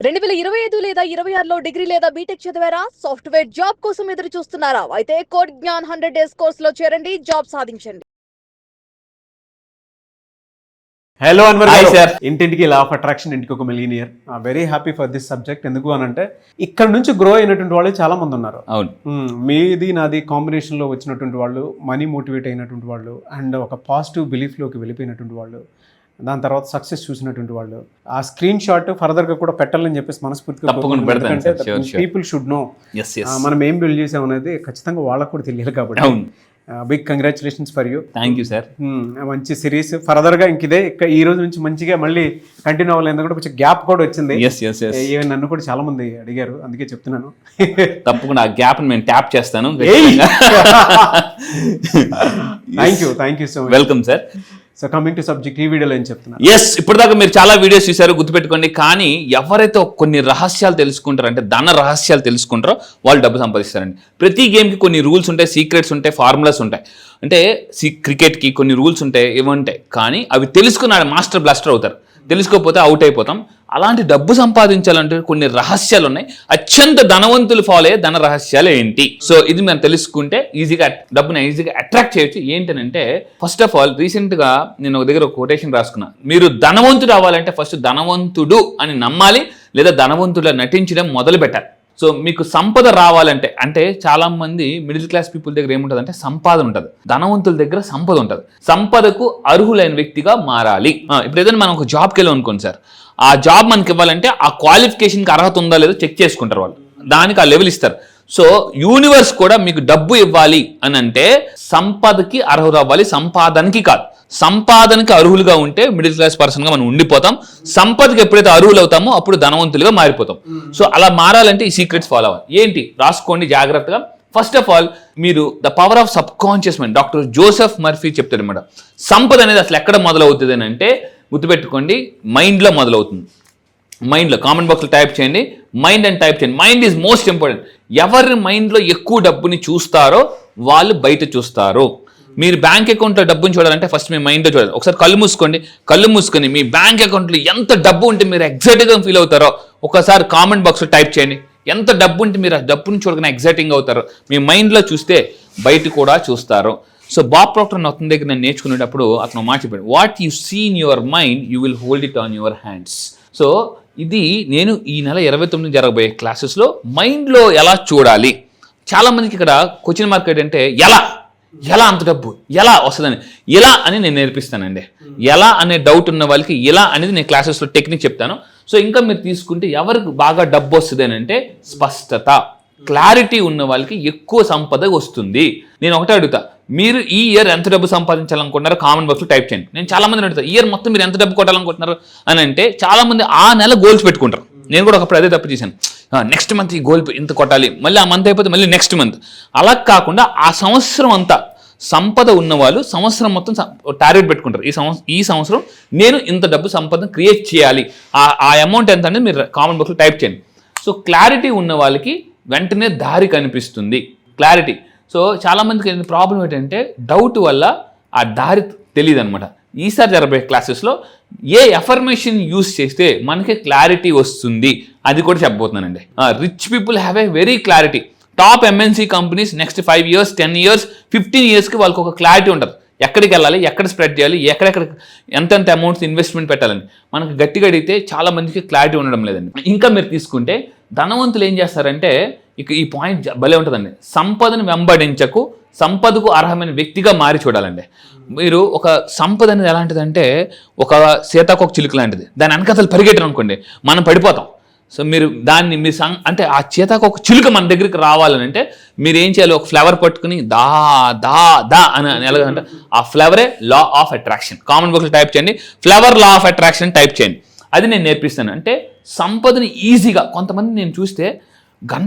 2025 లేదా 26లో డిగ్రీ లేదా బీటెక్ చదివారా? సాఫ్ట్వేర్ జాబ్ కోసం ఎదురు చూస్తున్నారా? అయితే కోడ్ జ్ఞాన్ 100 డేస్ కోర్సులో చేరండి, జాబ్ సాధించండి. హలో అన్వర్ హాయ్ గారు. సార్. ఇంటింటికి లా ఆఫ్ అట్రాక్షన్, ఇంటికి ఒక millionaire. Very happy for this subject. ఎందుకు అని అంటే ఇక్కడ నుంచి గ్రో అయినటువంటి వాళ్ళు చాలా మంది ఉన్నారు. అవును, మీది నాది కాంబినేషన్లో వచ్చినటువంటి వాళ్ళు, మనీ మోటివేట్ అయినటువంటి వాళ్ళు, అండ్ ఒక పాజిటివ్ బిలీఫ్లోకి వెళ్ళిపోయినటువంటి వాళ్ళు, దాని తర్వాత సక్సెస్ చూసినటువంటి వాళ్ళు. ఆ స్క్రీన్ షాట్ ఫర్దర్గా కూడా పెట్టాలని చెప్పేసి మనస్ఫూర్తిగా తప్పకుండా పెడతాను sir. Sure, sure. People should know yes yes మనం ఏం బిల్డ్ చేసాం అనేది ఖచ్చితంగా వాళ్ళకు కూడా తెలియాలి కాబట్టి. అవును, big congratulations for you. Thank you sir. మంచి సిరీస్ ఫర్దర్గా ఇంకిదే ఈ రోజు నుంచి మంచిగా మళ్ళీ కంటిన్యూ అవ్వాలి. ఎందుకంటే కొంచెం గ్యాప్ కూడా వచ్చింది. ఎస్ ఎస్ ఎస్ ఈవెన్ నన్ను కూడా చాలా మంది అడిగారు, అందుకే చెప్తున్నాను. తప్పకుండా ఆ గ్యాప్ నేను ట్యాప్ చేస్తాను. Thank you so much. Welcome sir. So coming to subject, ఈ వీడియోలో ఏం చెప్తున్నారు? ఎస్, ఇప్పటిదాకా మీరు చాలా వీడియోస్ చూసారు, గుర్తుపెట్టుకోండి. కానీ ఎవరైతే కొన్ని రహస్యాలు తెలుసుకుంటారో, అంటే ధన రహస్యాలు తెలుసుకుంటారో వాళ్ళు డబ్బు సంపాదిస్తారండి. ప్రతి గేమ్కి కొన్ని రూల్స్ ఉంటాయి, సీక్రెట్స్ ఉంటాయి, ఫార్ములాస్ ఉంటాయి. అంటే క్రికెట్కి కొన్ని రూల్స్ ఉంటాయి, ఏముంటాయి. కానీ అవి తెలుసుకున్నాడు మాస్టర్ బ్లాస్టర్ అవుతారు. తెలుసుకోకపోతే అవుట్ అయిపోతాం. అలాంటి డబ్బు సంపాదించాలంటే కొన్ని రహస్యాలు ఉన్నాయి. అత్యంత ధనవంతులు ఫాలో అయ్యే ధన రహస్యాలు ఏంటి? సో ఇది మనం తెలుసుకుంటే ఈజీగా డబ్బుని ఈజీగా అట్రాక్ట్ చేయొచ్చు. ఏంటనంటే ఫస్ట్ ఆఫ్ ఆల్ రీసెంట్గా నేను ఒక దగ్గర ఒక కొటేషన్ రాసుకున్నా. మీరు ధనవంతుడు అవ్వాలంటే ఫస్ట్ ధనవంతుడు అని నమ్మాలి, లేదా ధనవంతుడుగా నటించడం మొదలు పెట్టాలి. సో మీకు సంపద రావాలంటే, అంటే చాలా మంది మిడిల్ క్లాస్ పీపుల్ దగ్గర ఏముంటుంది అంటే సంపాదన ఉంటుంది, ధనవంతుల దగ్గర సంపద ఉంటుంది. సంపదకు అర్హులైన వ్యక్తిగా మారాలి. ఇప్పుడు ఏదైనా మనం ఒక జాబ్కి వెళ్ళాం అనుకోండి సార్, ఆ జాబ్ మనకి ఇవ్వాలంటే ఆ క్వాలిఫికేషన్కి అర్హత ఉందా లేదో చెక్ చేసుకుంటారు వాళ్ళు, దానికి ఆ లెవెల్ ఇస్తారు. సో యూనివర్స్ కూడా మీకు డబ్బు ఇవ్వాలి అని అంటే సంపదకి అర్హులు అవ్వాలి, సంపాదనకి కాదు. సంపాదనకి అర్హులుగా ఉంటే మిడిల్ క్లాస్ పర్సన్గా మనం ఉండిపోతాం. సంపదకి ఎప్పుడైతే అర్హులు అవుతామో అప్పుడు ధనవంతులుగా మారిపోతాం. సో అలా మారాలంటే ఈ సీక్రెట్స్ ఫాలో అవ్వాలి. ఏంటి రాసుకోండి జాగ్రత్తగా. ఫస్ట్ ఆఫ్ ఆల్ మీరు the power of sub conscious mind, doctor Joseph Murphy చెప్తాడు అనమాట. సంపద అనేది అసలు ఎక్కడ మొదలవుతుంది అని అంటే గుర్తుపెట్టుకోండి, మైండ్లో మొదలవుతుంది. మైండ్లో కామెంట్ బాక్స్లో టైప్ చేయండి, మైండ్ అని టైప్ చేయండి. Mind is most important. ఎవరి మైండ్లో ఎక్కువ డబ్బుని చూస్తారో వాళ్ళు బయట చూస్తారు. మీరు బ్యాంక్ అకౌంట్లో డబ్బుని చూడాలంటే ఫస్ట్ మీ మైండ్లో చూడాలి. ఒకసారి కళ్ళు మూసుకోండి, కళ్ళు మూసుకొని మీ బ్యాంక్ అకౌంట్లో ఎంత డబ్బు ఉంటే మీరు ఎగ్జైటింగ్గా ఫీల్ అవుతారో ఒకసారి కామెంట్ బాక్స్లో టైప్ చేయండి. ఎంత డబ్బు ఉంటే మీరు ఆ డబ్బుని చూడగానే ఎగ్జైటింగ్ అవుతారో మీ మైండ్లో చూస్తే బయట కూడా చూస్తారు. సో బాబ్ ప్రాక్టర్ అతని దగ్గర నేను నేర్చుకునేటప్పుడు అతను మాట చెప్పాడు, what you see in your mind you will hold it on your hands. So ఇది నేను ఈ నెల 29 జరగబోయే క్లాసెస్లో మైండ్లో ఎలా చూడాలి. చాలామందికి ఇక్కడ క్వశ్చన్ మార్క్ ఏంటంటే ఎలా అంత డబ్బు ఎలా వస్తుందని, ఎలా అని నేను నేర్పిస్తానండి. ఎలా అనే డౌట్ ఉన్న వాళ్ళకి ఎలా అనేది నేను క్లాసెస్లో టెక్నిక్ చెప్తాను. సో ఇంకా మీరు తీసుకుంటే ఎవరికి బాగా డబ్బు వస్తుంది అని అంటే స్పష్టత, క్లారిటీ ఉన్న వాళ్ళకి ఎక్కువ సంపద వస్తుంది. నేను ఒకటే అడుగుతా, మీరు ఈ ఇయర్ ఎంత డబ్బు సంపాదించాలనుకుంటున్నారో కామెంట్ బాక్స్లో టైప్ చేయండి. నేను చాలా మందిని అడుగుతా, ఇయర్ మొత్తం మీరు ఎంత డబ్బు కొట్టాలనుకుంటున్నారు అని అంటే చాలా మంది ఆ నెల గోల్స్ పెట్టుకుంటారు. నేను కూడా ఒకప్పుడు అదే తప్పు చేశాను. నెక్స్ట్ మంత్ ఈ గోల్ ఇంత కొట్టాలి, మళ్ళీ ఆ మంత్ అయిపోతే మళ్ళీ నెక్స్ట్ మంత్. అలా కాకుండా ఆ సంవత్సరం అంతా సంపద ఉన్నవాళ్ళు సంవత్సరం మొత్తం టార్గెట్ పెట్టుకుంటారు. ఈ సంవత్సరం నేను ఇంత డబ్బు సంపద క్రియేట్ చేయాలి, ఆ అమౌంట్ ఎంత అనేది మీరు కామెంట్ బాక్స్లో టైప్ చేయండి. సో క్లారిటీ ఉన్న వాళ్ళకి వెంటనే దారి కనిపిస్తుంది, క్లారిటీ. సో చాలామందికి ప్రాబ్లం ఏంటంటే డౌట్ వల్ల ఆ దారి తెలియదు అనమాట. ఈసారి జరగబోయే క్లాసెస్లో ఏ ఎఫర్మేషన్ యూస్ చేస్తే మనకి క్లారిటీ వస్తుంది అది కూడా చెప్పబోతున్నానండి. Rich people have a very clarity. Top MNC companies next 5 years 10 years 15 yearsకి వాళ్ళకి ఒక క్లారిటీ ఉంటుంది. ఎక్కడికి వెళ్ళాలి, ఎక్కడ స్ప్రెడ్ చేయాలి, ఎక్కడెక్కడ ఎంతెంత అమౌంట్స్ ఇన్వెస్ట్మెంట్ పెట్టాలని మనకి గట్టిగా అడిగితే చాలా మందికి క్లారిటీ ఉండడం లేదండి. ఇంకా మీరు తీసుకుంటే ధనవంతులు ఏం చేస్తారంటే ఇక ఈ పాయింట్ భలే ఉంటుందండి. సంపదను వెంబడించకు, సంపదకు అర్హమైన వ్యక్తిగా మారి చూడాలండి. మీరు ఒక సంపద అనేది ఎలాంటిదంటే ఒక సీతాకోక చిలుక లాంటిది. దాని వెనకతలు పరిగెట్టరు అనుకోండి మనం పడిపోతాం. సో మీరు దాన్ని మీ అంటే ఆ చేతకు ఒక చిలుక మన దగ్గరికి రావాలని అంటే మీరు ఏం చేయాలి, ఒక ఫ్లవర్ పట్టుకుని దా దా దా అని ఎలాగంటే ఆ ఫ్లవరే లా ఆఫ్ అట్రాక్షన్. కామెంట్ బాక్స్లో టైప్ చేయండి, flower law of attraction type చేయండి. అది నేను నేర్పిస్తాను. అంటే సంపదని ఈజీగా కొంతమంది నేను చూస్తే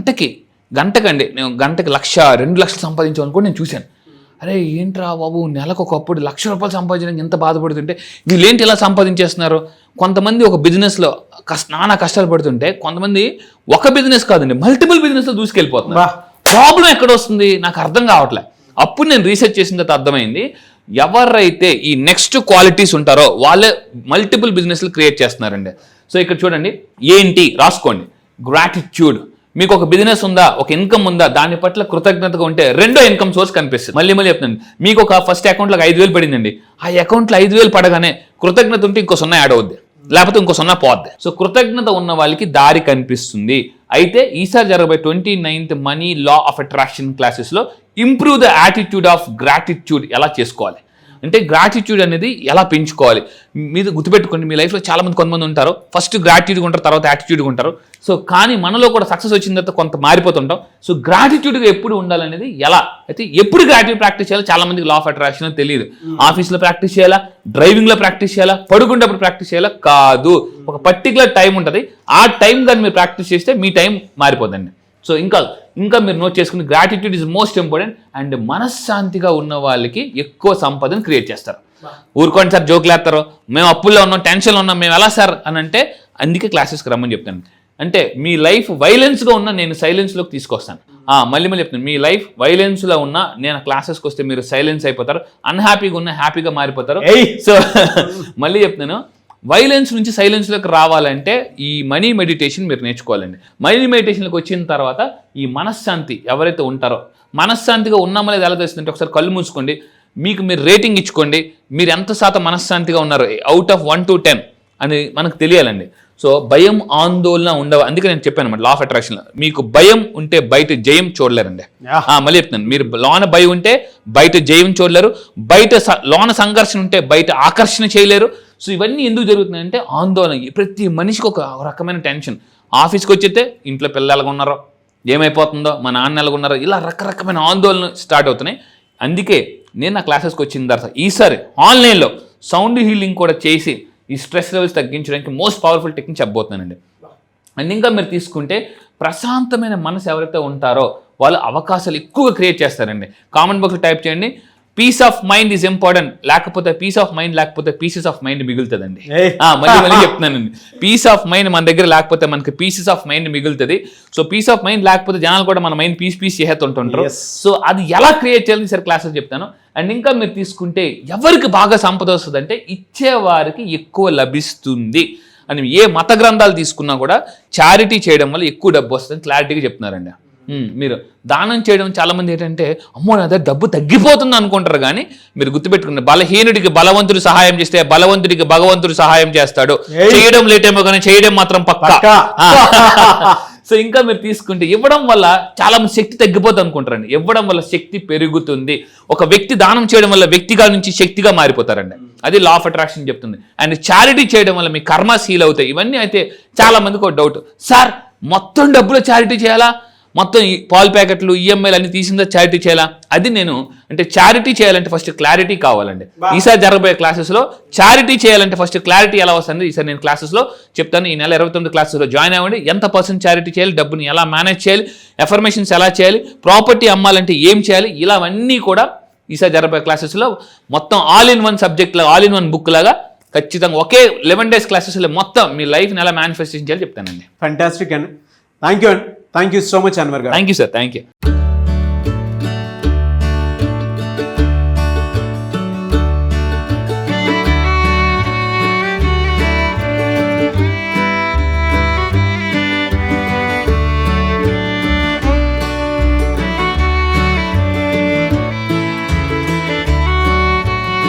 గంటకండి నేను గంటకి 1,00,000 2 లక్షలు సంపాదించామనుకోండి నేను చూశాను. అరే ఏంట్రా బాబు, నెలకు ఒకప్పుడు ₹1,00,000 సంపాదించడానికి ఎంత బాధపడుతుంటే వీళ్ళేంటి ఇలా సంపాదించేస్తున్నారు. కొంతమంది ఒక బిజినెస్లో నానా కష్టాలు పడుతుంటే కొంతమంది ఒక బిజినెస్ కాదండి మల్టిపుల్ బిజినెస్లో దూసుకెళ్ళిపోతున్నారు. ప్రాబ్లం ఎక్కడ వస్తుంది నాకు అర్థం కావట్లే. అప్పుడు నేను రీసెర్చ్ చేసిన తర్వాత అర్థమైంది, ఎవరైతే ఈ నెక్స్ట్ క్వాలిటీస్ ఉంటారో వాళ్ళే మల్టిపుల్ బిజినెస్లు క్రియేట్ చేస్తున్నారండి. సో ఇక్కడ చూడండి, ఏంటి రాసుకోండి. గ్రాటిట్యూడ్. మీకు ఒక బిజినెస్ ఉందా, ఒక ఇన్కమ్ ఉందా, దాని పట్ల కృతజ్ఞతగా ఉంటే రెండో ఇన్కమ్ సోర్స్ కనిపిస్తుంది. మళ్ళీ చెప్తాను, మీకు ఒక ఫస్ట్ అకౌంట్లో 5,000 పడిందండి, ఆ అకౌంట్లో 5,000 పడగానే కృతజ్ఞత ఉంటే ఇంకో 0 యాడ్ అవుద్ది, లేకపోతే ఇంకో 0 పోద్ది. సో కృతజ్ఞత ఉన్న వాళ్ళకి దారి కనిపిస్తుంది. అయితే ఈసారి జరగబోయే 29th money law of attraction క్లాసెస్లో improve the attitude of gratitude ఎలా చేసుకోవాలి, అంటే గ్రాటిట్యూడ్ అనేది ఎలా పెంచుకోవాలి. మీరు గుర్తుపెట్టుకోండి, మీ లైఫ్లో చాలామంది కొంతమంది ఉంటారు, ఫస్ట్ గ్రాటిట్యూడ్గా ఉంటారు, తర్వాత యాటిట్యూడ్గా ఉంటారు. సో కానీ మనలో కూడా సక్సెస్ వచ్చిన తర్వాత కొంత మారిపోతుంటాం. సో గ్రాటిట్యూడ్గా ఎప్పుడు ఉండాలనేది ఎలా, అయితే ఎప్పుడు గ్రాటిట్యూడ్ ప్రాక్టీస్ చేయాలో చాలా మందికి లా ఆఫ్ అట్రాక్షన్ తెలియదు. ఆఫీస్లో ప్రాక్టీస్ చేయాలా, డ్రైవింగ్లో ప్రాక్టీస్ చేయాలా, పడుకునేటప్పుడు ప్రాక్టీస్ చేయాలా కాదు. ఒక పర్టికులర్ టైం ఉంటుంది, ఆ టైం కానీ మీరు ప్రాక్టీస్ చేస్తే మీ టైం మారిపోదండి. సో ఇంకా మీరు నోట్ చేసుకుని, gratitude is most important. And మనశ్శాంతిగా ఉన్న వాళ్ళకి ఎక్కువ సంపదను క్రియేట్ చేస్తారు. ఊరుకోండి సార్, జోకులు వేస్తారు, మేము అప్పుల్లో ఉన్నాం, టెన్షన్లో ఉన్నాం, మేము ఎలా సార్ అని అంటే, అందుకే క్లాసెస్కి రమ్మని చెప్తాను. అంటే మీ లైఫ్ వైలెన్స్గా ఉన్నా నేను సైలెన్స్లోకి తీసుకొస్తాను. మళ్ళీ చెప్తాను, మీ లైఫ్ వైలెన్స్లో ఉన్నా నేను క్లాసెస్కి వస్తే మీరు సైలెన్స్ అయిపోతారు, అన్హ్యాపీగా ఉన్నా హ్యాపీగా మారిపోతారు. సో మళ్ళీ చెప్తాను, వైలెన్స్ నుంచి సైలెన్స్లోకి రావాలంటే ఈ మనీ మెడిటేషన్ మీరు నేర్చుకోవాలండి. మనీ మెడిటేషన్లోకి వచ్చిన తర్వాత ఈ మనశ్శాంతి ఎవరైతే ఉంటారో, మనశ్శాంతిగా ఉన్నామో లేదా ఎలా తెలుస్తుందంటే, ఒకసారి కళ్ళు మూసుకోండి, మీకు మీరు రేటింగ్ ఇచ్చుకోండి, మీరు ఎంత శాతం మనశ్శాంతిగా ఉన్నారో అవుట్ ఆఫ్ 1 to 10 అని మనకు తెలియాలండి. సో భయం ఆందోళన ఉండవు. అందుకే నేను చెప్పాను అన్నమాట, లా ఆఫ్ అట్రాక్షన్, మీకు భయం ఉంటే బయట జయం చూడలేరండి. మళ్ళీ చెప్తున్నాను, మీరు లోన భయం ఉంటే బయట జయం చూడలేరు, బయట లోన సంఘర్షణ ఉంటే బయట ఆకర్షణ చేయలేరు. సో ఇవన్నీ ఎందుకు జరుగుతున్నాయంటే ఆందోళన. ప్రతి మనిషికి ఒక రకమైన టెన్షన్. ఆఫీస్కి వచ్చేస్తే ఇంట్లో పిల్లలు ఎలాగ ఉన్నారో, ఏమైపోతుందో, మా నాన్న ఎలాగ ఉన్నారో, ఇలా రకరకమైన ఆందోళనలు స్టార్ట్ అవుతున్నాయి. అందుకే నేను నా క్లాసెస్కి వచ్చిన తర్వాత ఈసారి ఆన్లైన్లో సౌండ్ హీలింగ్ కూడా చేసి ఈ స్ట్రెస్ లెవెల్స్ తగ్గించడానికి మోస్ట్ పవర్ఫుల్ టెక్నిక్ చెప్పబోతున్నానండి. అండ్ ఇంకా మీరు తీసుకుంటే, ప్రశాంతమైన మనసు ఎవరైతే ఉంటారో వాళ్ళు అవకాశాలు ఎక్కువగా క్రియేట్ చేస్తారండి. కామెంట్ బాక్స్లో టైప్ చేయండి, peace of mind is important, లేకపోతే పీస్ ఆఫ్ మైండ్ లేకపోతే పీసెస్ ఆఫ్ మైండ్ మిగులుతుందండి. మళ్ళీ చెప్తున్నానండి, పీస్ ఆఫ్ మైండ్ మన దగ్గర లేకపోతే మనకి పీసెస్ ఆఫ్ మైండ్ మిగులుతుంది. సో పీస్ ఆఫ్ మైండ్ లేకపోతే జనాలు కూడా మన మైండ్ పీస్ చేస్తుంటారు. సో అది ఎలా క్రియేట్ చేయాలని సరే క్లాసెస్ చెప్తాను. అండ్ ఇంకా మీరు తీసుకుంటే, ఎవరికి బాగా సంపద వస్తుంది అంటే ఇచ్చేవారికి ఎక్కువ లభిస్తుంది అని ఏ మత గ్రంథాలు తీసుకున్నా కూడా చారిటీ చేయడం వల్ల ఎక్కువ డబ్బు వస్తుందని క్లారిటీగా చెప్తున్నారండి. మీరు దానం చేయడం, చాలా మంది ఏంటంటే అమ్మో నా దగ్గర డబ్బు తగ్గిపోతుంది అనుకుంటారు. కానీ మీరు గుర్తుపెట్టుకున్నారు, బలహీనుడికి బలవంతుడు సహాయం చేస్తే బలవంతుడికి భగవంతుడు సహాయం చేస్తాడు. చేయడం లేట్ ఏమో కానీ చేయడం మాత్రం పక్కా. సో ఇంకా మీరు తీసుకుంటే, ఇవ్వడం వల్ల చాలా మంది శక్తి తగ్గిపోతుంది అనుకుంటారండి. ఇవ్వడం వల్ల శక్తి పెరుగుతుంది. ఒక వ్యక్తి దానం చేయడం వల్ల వ్యక్తిగా నుంచి శక్తిగా మారిపోతారండి. అది లా ఆఫ్ అట్రాక్షన్ చెప్తుంది. అండ్ చారిటీ చేయడం వల్ల మీ కర్మస్ హీల్ అవుతాయి. ఇవన్నీ అయితే చాలా మందికి ఒక డౌట్, సార్ మొత్తం డబ్బులో చారిటీ చేయాలా, మొత్తం ఈ పాల్ ప్యాకెట్లు ఈఎంఐలు అన్ని తీసిందా చారిటీ చేయాలా? అది నేను అంటే చారిటీ చేయాలంటే ఫస్ట్ క్లారిటీ కావాలండి. ఈసారి జరగబోయే క్లాసెస్లో చారిటీ చేయాలంటే ఫస్ట్ క్లారిటీ ఎలా వస్తుంది ఈసారి నేను క్లాసెస్లో చెప్తాను. ఈ నెల 29 క్లాసెస్లో జాయిన్ అవ్వండి. ఎంత % చారిటీ చేయాలి, డబ్బుని ఎలా మేనేజ్ చేయాలి, ఎఫర్మేషన్స్ ఎలా చేయాలి, ప్రాపర్టీ అమ్మాలంటే ఏం చేయాలి, ఇలావన్నీ కూడా ఈసారి జరగబోయే క్లాసెస్లో మొత్తం ఆల్ ఇన్ వన్ సబ్జెక్ట్ లాగా, ఆల్ ఇన్ వన్ బుక్ లాగా ఖచ్చితంగా ఒకే 11 days క్లాసెస్లో మొత్తం మీ లైఫ్ని ఎలా మేనిఫెస్టేషన్ చేయాలి చెప్తానండి. ఫ్యాంటాస్టిక్ అండి. Thank you so much Anwar గారు. Thank you sir, thank you.